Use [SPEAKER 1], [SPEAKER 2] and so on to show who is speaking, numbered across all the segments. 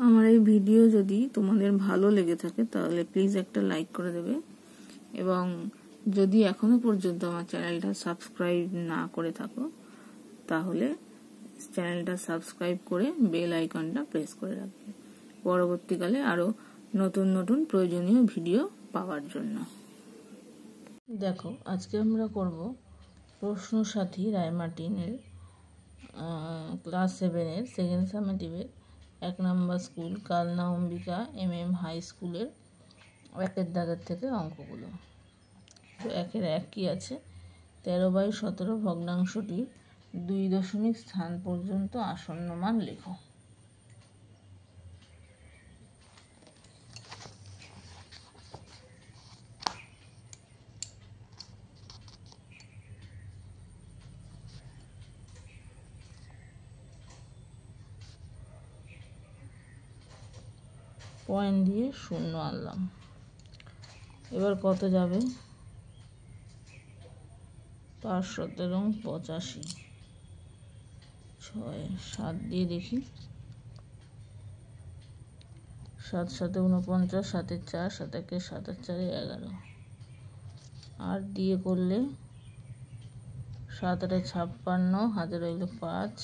[SPEAKER 1] আমার এই ভিডিও যদি তোমাদের ভালো লেগে থাকে তাহলে প্লিজ একটা লাইক করে দেবে, এবং যদি এখনো পর্যন্ত আমার চ্যানেলটা সাবস্ক্রাইব না করে থাকো তাহলে চ্যানেলটা সাবস্ক্রাইব করে বেল আইকনটা প্রেস করে রাখবে পরবর্তীকালে আরো নতুন নতুন প্রয়োজনীয় ভিডিও পাওয়ার জন্য। দেখো, আজকে আমরা করব প্রশ্ন সাথী রায়মার্টিনের ক্লাস 7-এর সেকেন্ড সামেটিভের 1 নম্বর school Kalna Ambika MM high স্কুলের 1-এর দাগের থেকে অঙ্কগুলো। তো 1-এর 1 কি আছে, 13/17 ভগ্নাংশটির 2 দশমিক স্থান পর্যন্ত আসন্ন মান লেখো। পয়েন্ট দিয়ে 0 আনলাম। এবার কত যাবে, 5, 17, 85, 6, 7 দিয়ে দেখি, 7, 7, 49, 7, 4, 7, 1, 7, 4, 11, 8 দিয়ে করলে 7, 8, 56, হাতে রইল 5,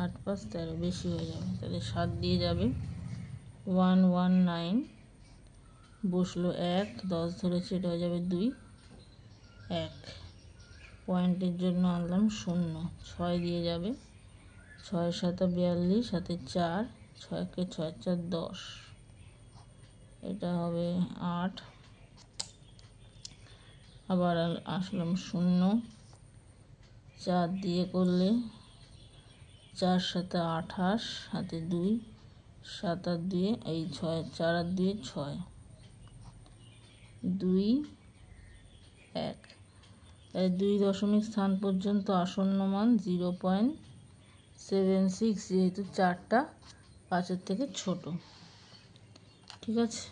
[SPEAKER 1] 8, 5, 13, বেশি হয়ে যাবে, তাহলে 7 দিয়ে যাবে। 119 বসলো 1, 10 ধরেছে, এটা হয়ে যাবে 2, 1 পয়েন্টের জন্য আনলাম 0, 6 দিয়ে যাবে, 6, 7, 42, হাতে 4, 6, 1, 6, 4, 10, এটা হবে 8, আবার আসলাম 0, 4 দিয়ে করলে 4, 7, 28, হাতে 2, 7 আর 2 এই 6, 4 আর 2 6, 2, 1, তাই 2 দশমিক স্থান পর্যন্ত আসন্ন মান 0.76, যেহেতু 4টা 5-এর থেকে ছোট। ঠিক আছে।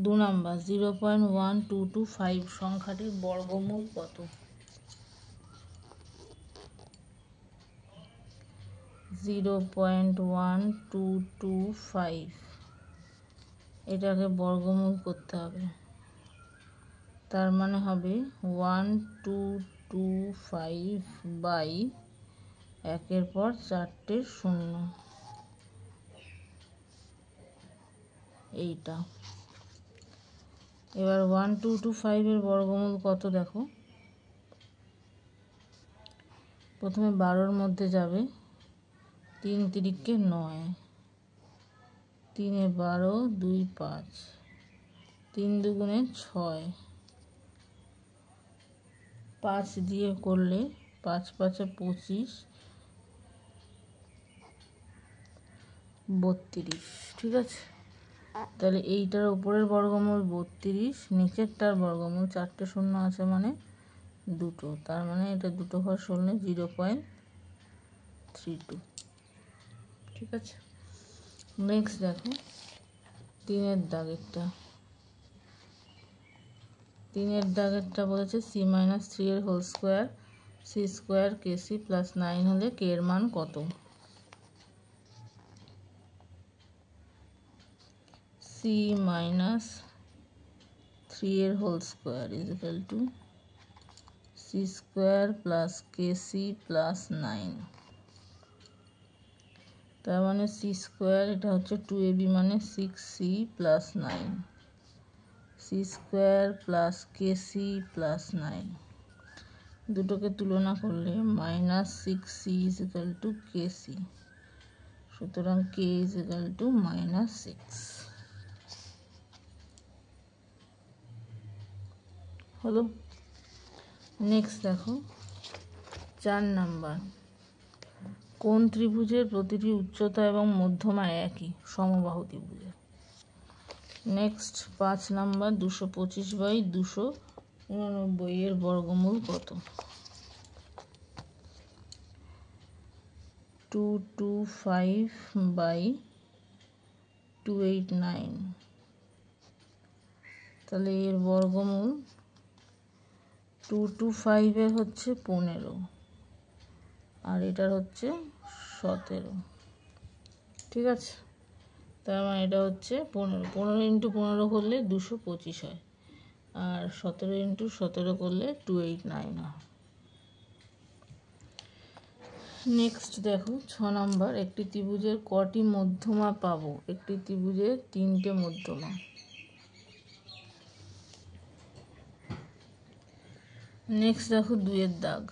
[SPEAKER 1] 2 নাম্বার 0.1225 সংখ্যাটির বর্গমূল কত? 0.1225 এটাকে বর্গমূল করতে হবে, তার মানে হবে 1225 বাই 1-এর পর 4টে 0, এইটা। এবার 1225 এর বর্গমূল কত দেখো, প্রথমে 12-র মধ্যে যাবে, 3 তিরিকে 9, 3-এ 12, 2, 5, 3 দুগুণে 6, 5 দিয়ে করলে 5, 5, 25, 32। ঠিক আছে, তাহলে এইটার উপরের বর্গমূল 32, নিচেরটার বর্গমূল 4টে 0 আছে মানে 2, তার মানে এটা 2 ঘর শূন্য 0.32। ঠিক আছে, নেক্সট দেখো 3-এর দাগেরটা। 3-এর দাগেরটা বলেছে c-3 এর whole square c² kc plus 9 হলে k এর মান কত? c-3 এর whole square is equal to c² plus kc plus 9, তার মানে c², এটা হচ্ছে 2ab মানে 6c plus 9, c² plus kc plus 9, দুটোকে তুলনা করলে -6c is equal two kc, সুতরাং k ইজ ইকুয়াল টু -6 হলো। নেক্সট দেখো 4 নাম্বার, কোন ত্রিভুজের প্রতিটি উচ্চতা এবং মধ্যমা একই, সমবাহু ত্রিভুজের। নেক্সট 5 নাম্বার 225/289 এর বর্গমূল কত? 225/289, তাহলে এর বর্গমূল 225 এর হচ্ছে 15 আর এটার হচ্ছে 17। ঠিক আছে, তার মানে এটা হচ্ছে 15, 15 ইন্টু 15 করলে 225 হয়, আর 17 ইন্টু 17 করলে 289 হয়। নেক্সট দেখো 6 নম্বর, একটি ত্রিভুজের কটি মধ্যমা পাবো? একটি ত্রিভুজের 3টে মধ্যমা। নেক্সট দেখো 2-এর দাগ।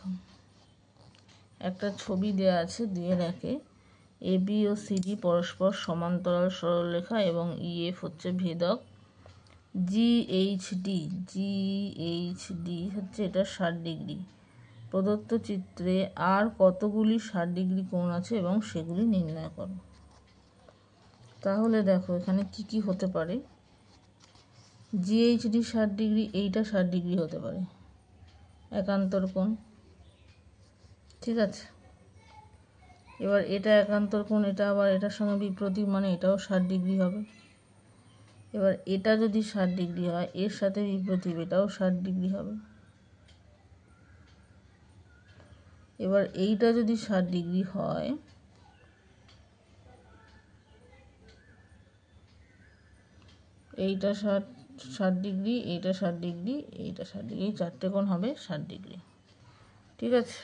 [SPEAKER 1] একটা ছবি দেওয়া আছে 2-এর 1-এ, AB ও CD পরস্পর সমান্তরাল সরলরেখা এবং EF হচ্ছে ভেদক। GHD হচ্ছে এটা 60 ডিগ্রি। প্রদত্ত চিত্রে আর কতগুলি 60 ডিগ্রি কোণ আছে এবং সেগুলি নির্ণয় করো। তাহলে দেখো এখানে কি কি হতে পারে। GHD 60 ডিগ্রি, এইটা 60 ডিগ্রি হতে পারে, একান্তর কোণ, ঠিক আছে। এবার এটা একান্তর কোণ, এটা আবার এটার সঙ্গে বিপ্রতীপ, মানে এটাও 60 ডিগ্রি হবে। এবার এটা যদি 60 ডিগ্রি হয়, এর সাথে বিপ্রতীপ, এটাও 60 ডিগ্রি হবে। এবার এইটা যদি 60 ডিগ্রি হয়, এইটা 60 ডিগ্রি, এইটা 60 ডিগ্রি, এইটা 60 ডিগ্রি, এই 4টে কোণ হবে 60 ডিগ্রি, ঠিক আছে।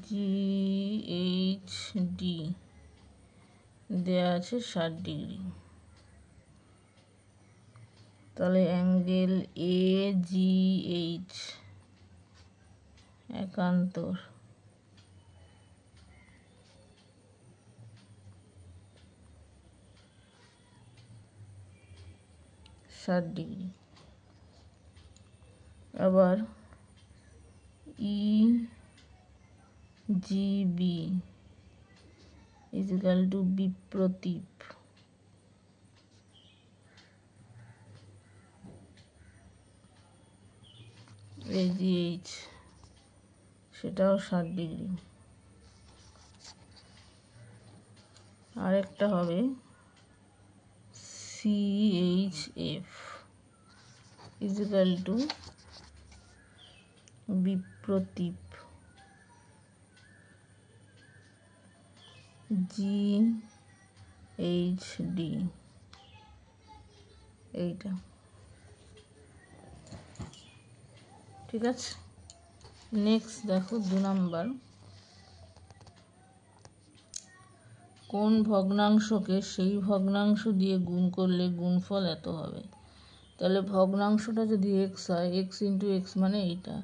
[SPEAKER 1] GHD দেয়া আছে 60 ডিগ্রি, তাহলে অ্যাঙ্গেল AGH একান্তর, ডিগ্রি। আবার EGB ইজিক্যাল টু বিপ্রতীপ, AGH সেটাও 60 ডিগ্রি। আরেকটা হবে CHF ইজিক্যাল টু বিপ্রতীপ, GHD, এইটা, ঠিক আছে। নেক্সট দেখো 2 নম্বর, কোন ভগ্নাংশকে সেই ভগ্নাংশ দিয়ে গুণ করলে গুণফল এত হবে? তাহলে ভগ্নাংশটা যদি x হয়, x ইন্টু এক্স মানে এইটা,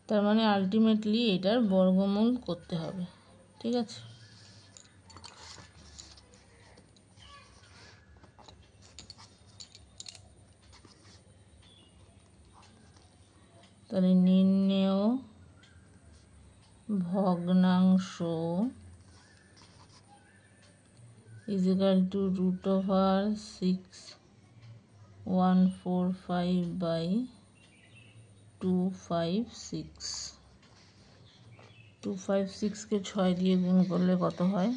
[SPEAKER 1] তার মানে আলটিমেটলি এটার বর্গমূল করতে হবে, ঠিক আছে। তাহলে নির্ণেয় ভগ্নাংশ ইজিক্যাল টু √6 256কে 6 দিয়ে গুণ করলে কত হয়?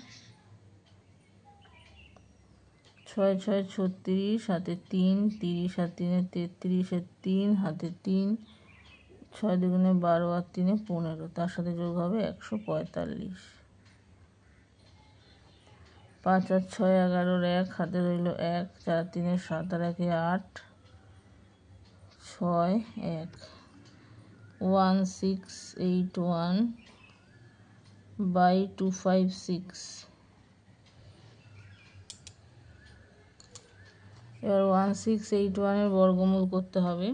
[SPEAKER 1] 6 6 36, হাতে 3, 30 আর 3 33, 3 হাতে 3, 6 দুগুণে 12 আর 3 15, তার সাথে যোগ হবে 145। 5 আর 6 11, 1 হাতে রইল 1, 4 3 7 আর 1 8, 6 1, 1681 বাই 256। এবার 1681 এর বর্গমূল করতে হবে।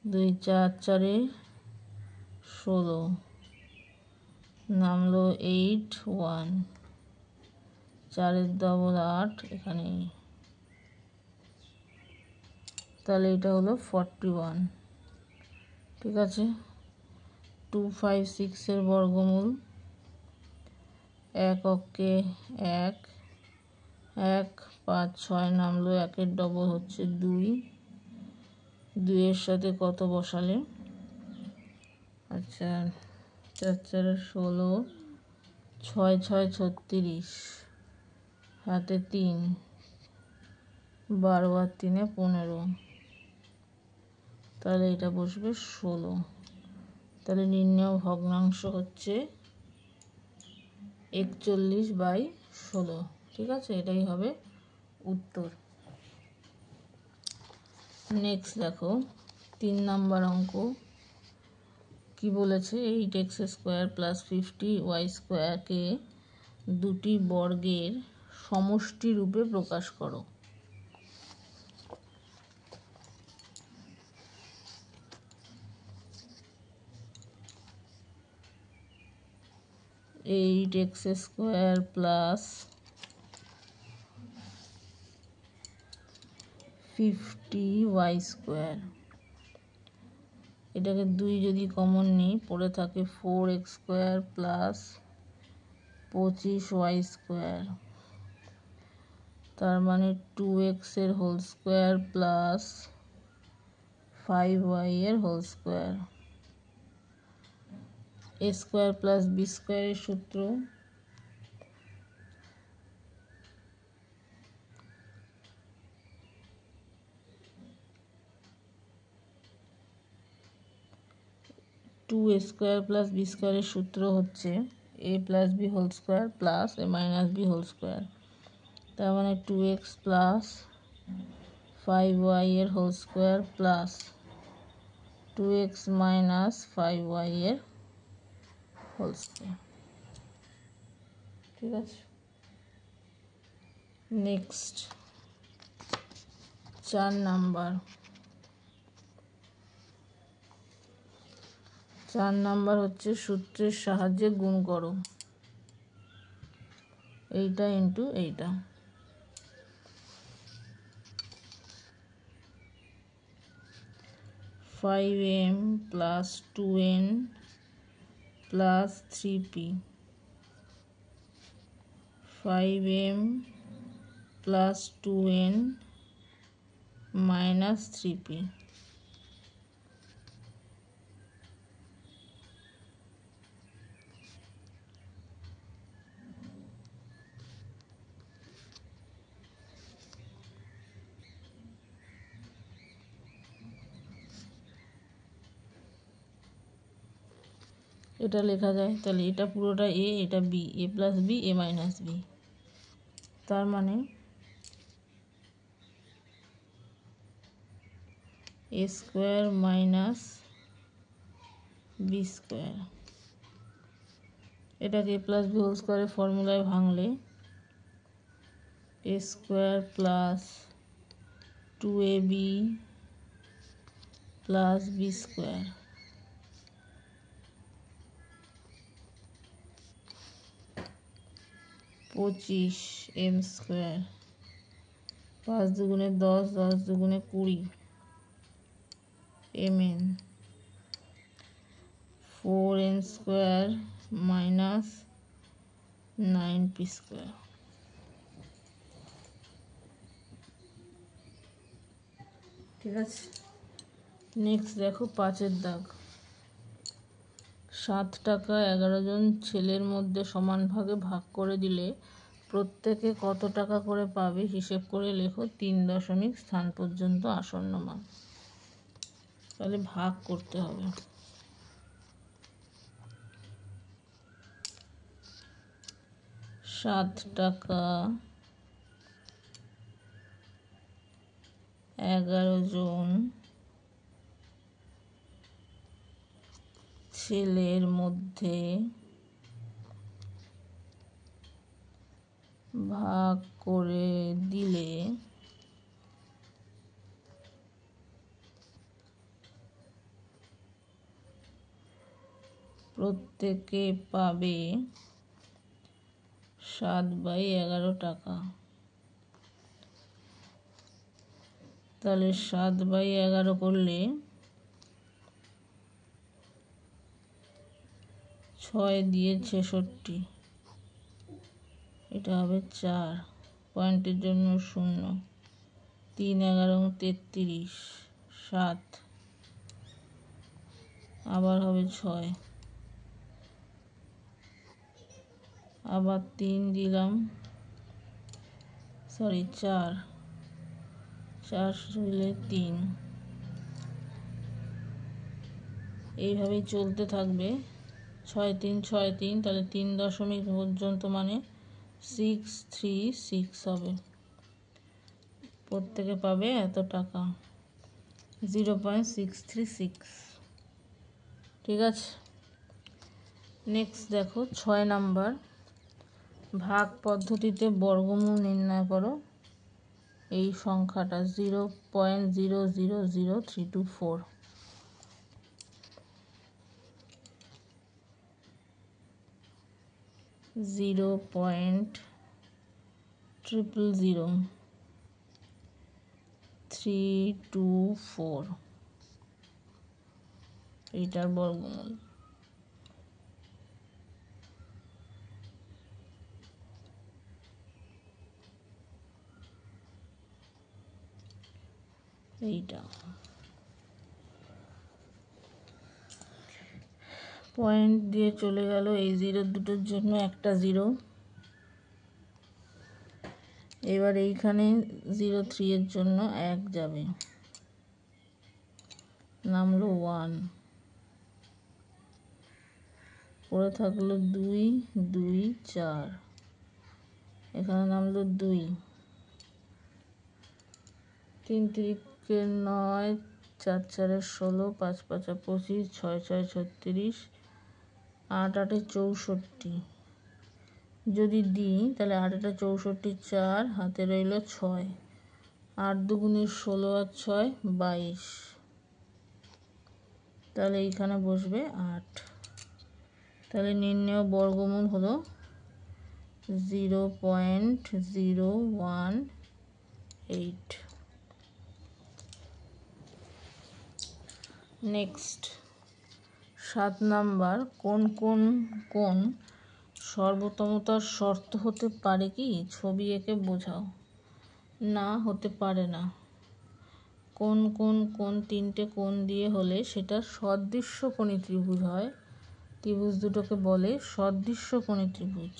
[SPEAKER 1] 2 4 4 16, নামলো 81, 4 ডবল 8 এখানে, তাহলে এটা হলো 41, ঠিক আছে। 256 এর বর্গমূল, 1 অক্ষে 1, 1 5 6 নামলো, 1 ডবল হচ্ছে 2, 2 এর সাথে কত বসালে, আচ্ছা 4 4 16, 6 6 36, হাতে 3, 12 আর 3 15, তাহলে এটা বসবে 16। তাহলে নির্ণেয় ভগ্নাংশ হচ্ছে 41/16। ঠিক আছে, এটাই হবে উত্তর। নেক্সট দেখো 3 নম্বর অঙ্ক কি বলেছে, 8x² + 50y² কে দুটি বর্গের সমষ্টি রূপে প্রকাশ করো। 8x² + 50y², এটাকে 2 যদি কমন নিই পড়ে থাকে 4x² + 25y², তার মানে 2x এর হোল স্কোয়ার প্লাস 5y এর হোল স্কোয়ার। a² + b² এর সূত্র এর সূত্র হচ্ছে a + b² + a - b², তার মানে 2x + 5y এর whole square plus 2x - 5y এর হোল স্কোয়ার। ঠিক আছে, নেক্সট 4 নাম্বার হচ্ছে সূত্রের সাহায্যে গুণ করো এইটা ইন্টু এইটা। 5m + 2n + 3p, 5m + 2n - 3p। এটা লেখা যায়, তাহলে এটা পুরোটা a, এটা b, a + b, a - b, তার মানে a² - b²। এটাকে a + b হোল স্কোয়ারের ফর্মুলায় ভাঙলে a² + 2ab + b², 25m², 5 দুগুণে 10, 10 দুগুণে 20 mn, 4n² - 9p²। ঠিক আছে, নেক্সট দেখো 5 দাগ। 7 টাকা 11 জন ছেলের মধ্যে সমান ভাগে ভাগ করে দিলে প্রত্যেকে কত টাকা করে পাবে হিসেব করে লেখো 3 দশমিক স্থান পর্যন্ত আসন্ন মান। তাহলে ভাগ করতে হবে। 7 টাকা 11 জন ছেলের মধ্যে ভাগ করে দিলে প্রত্যেকে পাবে 7/11 টাকা। তাহলে 7/11 করলে 6 দিয়ে 66, এটা হবে 4, পয়েন্টের জন্য 0, 3 11 33, 7, আবার হবে 6, আবার 3 দিলাম, 4 দিলে 3, এইভাবেই চলতে থাকবে। 6 3 6 3, তাহলে 3 দশমিক পর্যন্ত মানে 636 হবে। প্রত্যেকে পাবে এত টাকা, 0.636। ঠিক আছে, নেক্সট দেখো 6 নাম্বার, ভাগ পদ্ধতিতে বর্গমূল নির্ণয় করো। এই সংখ্যাটা 0.000324। 0.000324 এইটার বর্গমূল। এইটা পয়েন্ট দিয়ে চলে গেল, এই জিরো দুটোর জন্য একটা জিরো। এবার এইখানে 03 এর জন্য 1 যাবে, নামলো 1, পরে থাকলো 2 2 4, এখানে নামলো 2, 3 3 9, 4 4 16, 5 5 25, 6 6 36, 8 8 64। যদি দিই তাহলে 8 8 64, 4 হাতে রইল 6, 8 2 16 আর 6 22, তাহলে এইখানে বসবে 8। তাহলে নির্ণেয় বর্গমূল হলো 0.018। নেক্সট 7 নাম্বার, কোন কোন কোন সর্বোত্তমতার শর্ত হতে পারে কি? ছবি এঁকে বোঝাও। না, হতে পারে না। কোন কোন কোন তিনটে কোণ দিয়ে হলে সেটা সদৃশ্যকোণী ত্রিভুজ হয়। ত্রিভুজ দুটোকে বলে সদৃশ্যকোণী ত্রিভুজ।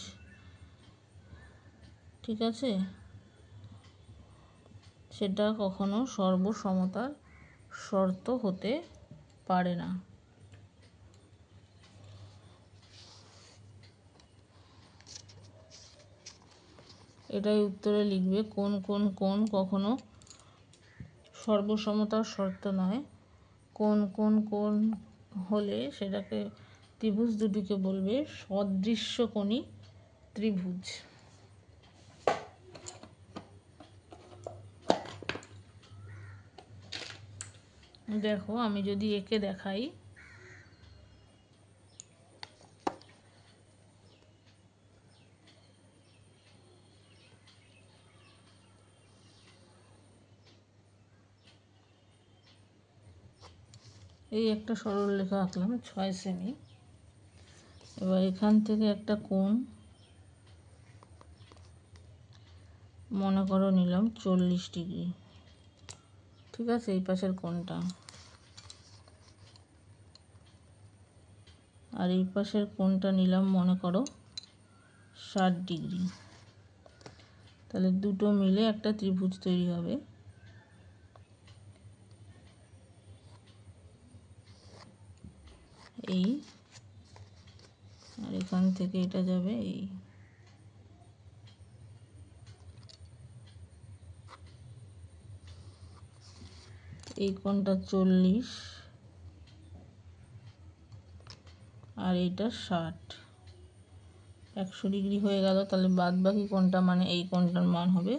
[SPEAKER 1] ঠিক আছে, সেটা কখনো সর্বসমতার শর্ত হতে পারে না। এটাই উত্তরে লিখবে, কোন কোন কোণ কখনো সর্বসমতার শর্ত নয়। কোন কোন কোণ হলে সেটাকে ত্রিভুজ দুটিকে বলবে সদৃশ্যকোণী ত্রিভুজ। দেখো, আমি যদি একে দেখাই, এই একটা সরল রেখা আঁকলাম 6 সেমি। এবার এখান থেকে একটা কোণ মনে করো নিলাম 40 ডিগ্রি। ঠিক আছে, এই পাশের কোণটা, আর এই পাশের কোণটা নিলাম মনে করো 60 ডিগ্রি। তাহলে দুটো মিলে একটা ত্রিভুজ তৈরি হবে। এই, আর এখান থেকে এটা যাবে এই। এই কোণটা 40 আর এইটা 60, 100 ডিগ্রি হয়ে গেল। তাহলে বাদ বাকি কোণটা মানে এই কোণটার মান হবে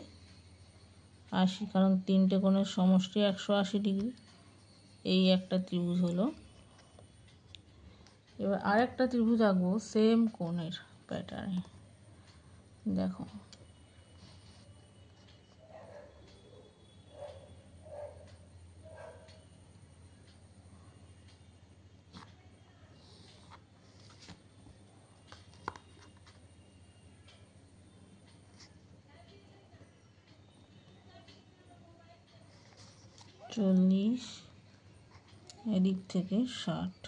[SPEAKER 1] 80, কারণ তিনটে কোণের সমষ্টি 180 ডিগ্রি। এই একটা ত্রিভুজ হলো। এবার আরেকটা ত্রিভুজ আঁকবো সেম কোণের প্যাটার্নে। দেখো, চল্লিশ, এদিক থেকে 60।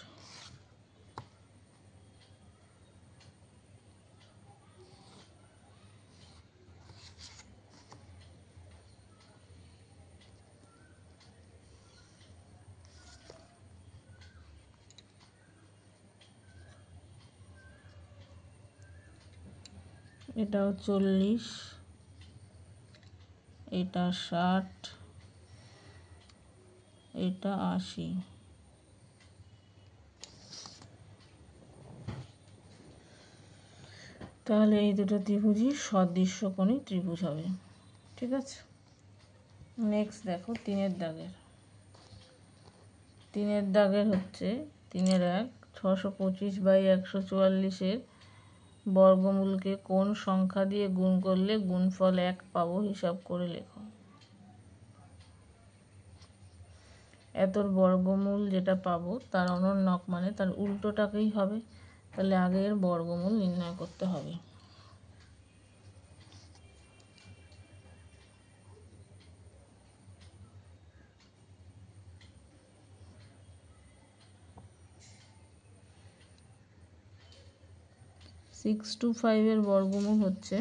[SPEAKER 1] এটাও 40, এটা 60, এটা 80। তাহলে এই দুটো ত্রিভুজই সদৃশ্যকোণী ত্রিভুজ হবে। ঠিক আছে, নেক্সট দেখো 3-এর দাগের। 3-এর দাগের হচ্ছে 3-এর 1, 625/144-এর বর্গমূলকে কোন সংখ্যা দিয়ে গুণ করলে গুণফল 1 পাবো হিসাব করে লেখো। এতর বর্গমূল যেটা পাবো তার অনন্যক মানে তার উল্টোটাকেই হবে, তাহলে আগে এর বর্গমূল নির্ণয় করতে হবে। সিক্স টু 5-এর বর্গমূল হচ্ছে,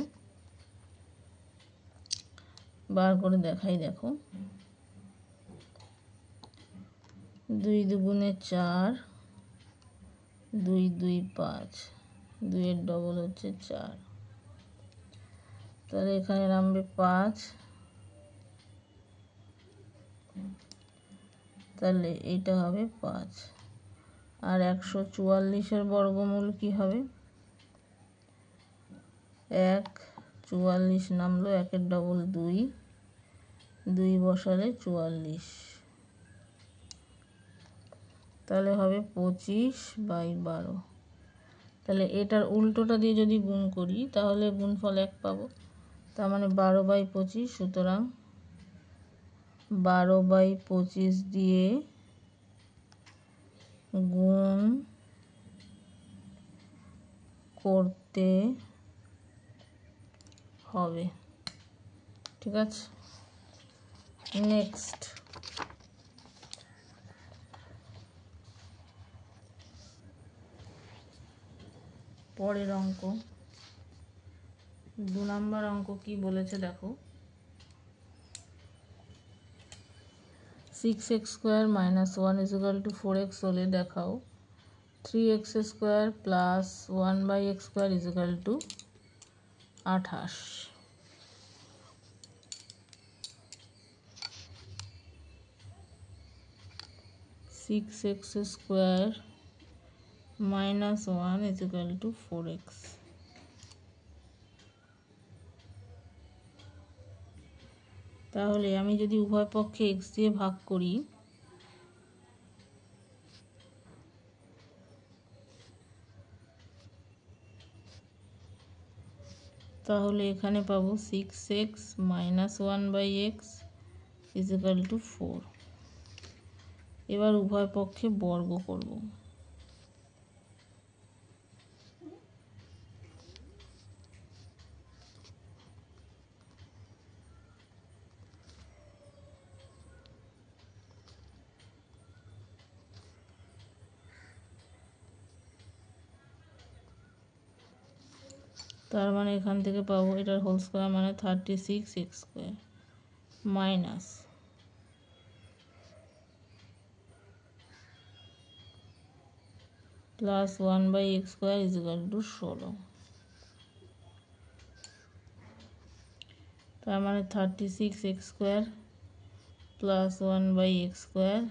[SPEAKER 1] বার করে দেখাই, দেখো 2 দুগুণে 4, 2 2 5, 2-এর ডবল হচ্ছে 4, তাহলে এখানে নামবে 5, তাহলে এইটা হবে 5। আর 144-এর বর্গমূল কি হবে? 1, 44 নামলো, 1-এর ডবল 2, 2 বসালে 44, তাহলে হবে 25/12। তাহলে এটার উল্টোটা দিয়ে যদি গুণ করি তাহলে গুণফল 1 পাবো, তার মানে 12/25। সুতরাং 12/25 দিয়ে গুণ করতে হবে। ঠিক আছে, নেক্সট পরের অঙ্ক 2 নম্বর অঙ্ক কি বলেছে দেখো। 6x² - 1 = 4x হলে দেখাও 3x² + 1/x² = 28। 6x² - 1 = 4x। তাহলে আমি যদি উভয় পক্ষে x দিয়ে ভাগ করি, তাহলে এখানে পাবো 6x - 1/x = 4। এবার উভয় পক্ষে বর্গ করব। তার মানে এখান থেকে পাবো এটার হোল স্কয়ার মানে 36x² মাইনাস প্লাস 1/x² = 16। তার মানে 36x² প্লাস 1/x²,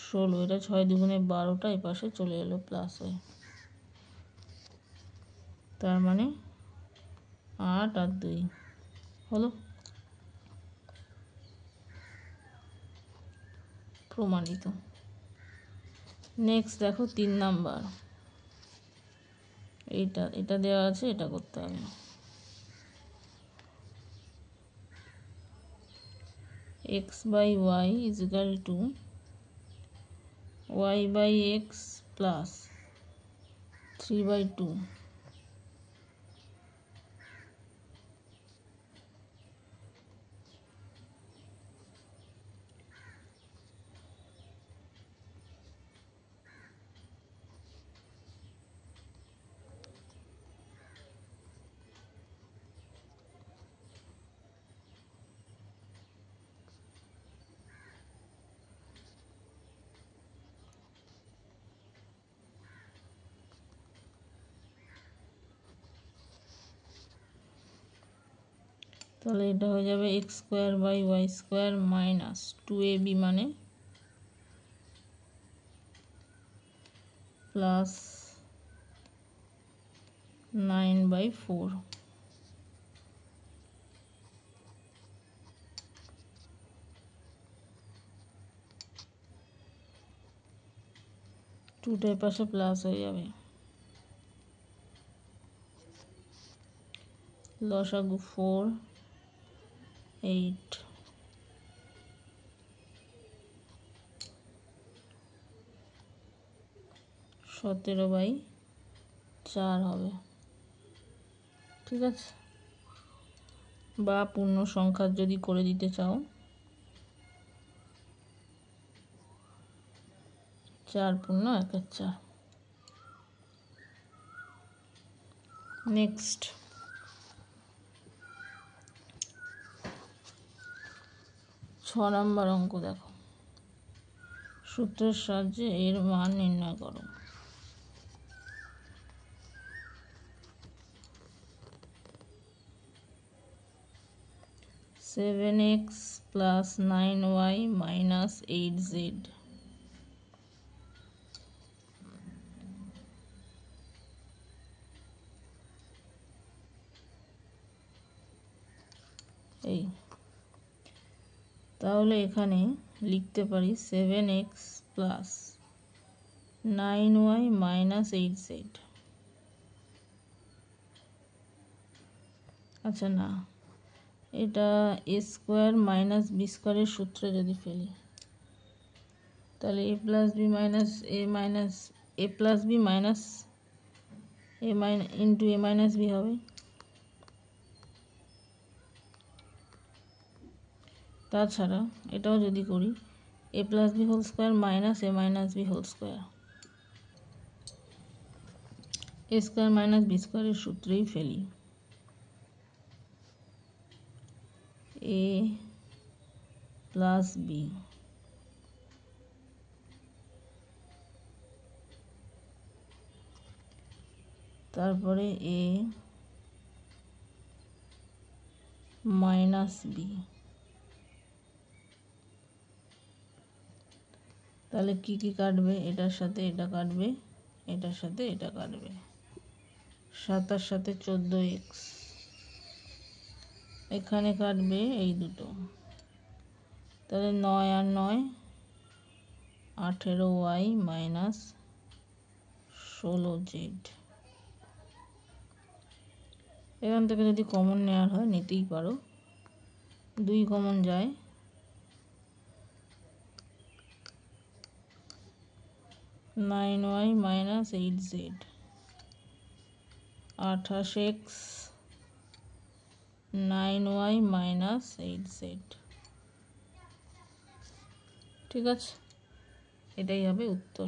[SPEAKER 1] 16। এটা 6 দুগুণে 12টা এই পাশে চলে এলো প্লাস হয়ে, তার মানে 8 আর 2 হলো প্রমাণিত। নেক্সট দেখো 3 নাম্বার, এটা দেওয়া আছে, এটা করতে হবে। x/y = y/x plus 3/2। তাহলে এটা হয়ে যাবে x square by y square minus 2ab মানে প্লাস 9/4। 2টার পাশে প্লাস হয়ে যাবে। লসাগু 4 8 17/4 হবে। ঠিক আছে, বা পূর্ণ সংখ্যার যদি করে দিতে চাও 4 পূর্ণ 1/4। নেক্সট, 6 নম্বর অঙ্ক দেখো। সূত্রের সাহায্যে এর মান নির্ণয় করো। Seven x plus 9y minus 8z এই, তাহলে এখানে লিখতে পারি 7x plus 9y minus 8z। আচ্ছা না, এটা এ স্কোয়ার মাইনাস বি স্কোয়ারের সূত্রে যদি ফেলি তাহলে a plus b minus a minus a plus b minus a into a minus b হবে। তাছাড়া এটাও যদি করি a plus b whole square minus a minus b whole square, a square minus b স্কোয়ারের সূত্রেই ফেলি। এ প্লাস বি তারপরে এ minus B, তাহলে কি কি কাটবে? এটার সাথে এটা কাটবে, এটার সাথে এটা কাটবে। 7 আর 7 14x, এখানে কাটবে এই দুটো, তাহলে 9 আর 9 18y মাইনাস 16z। এখান থেকে যদি কমন নেওয়ার হয় নিতেই পারো, 2 কমন যায়, 9y minus 8z 28x 9y minus 8z। ঠিক আছে, এটাই হবে উত্তর।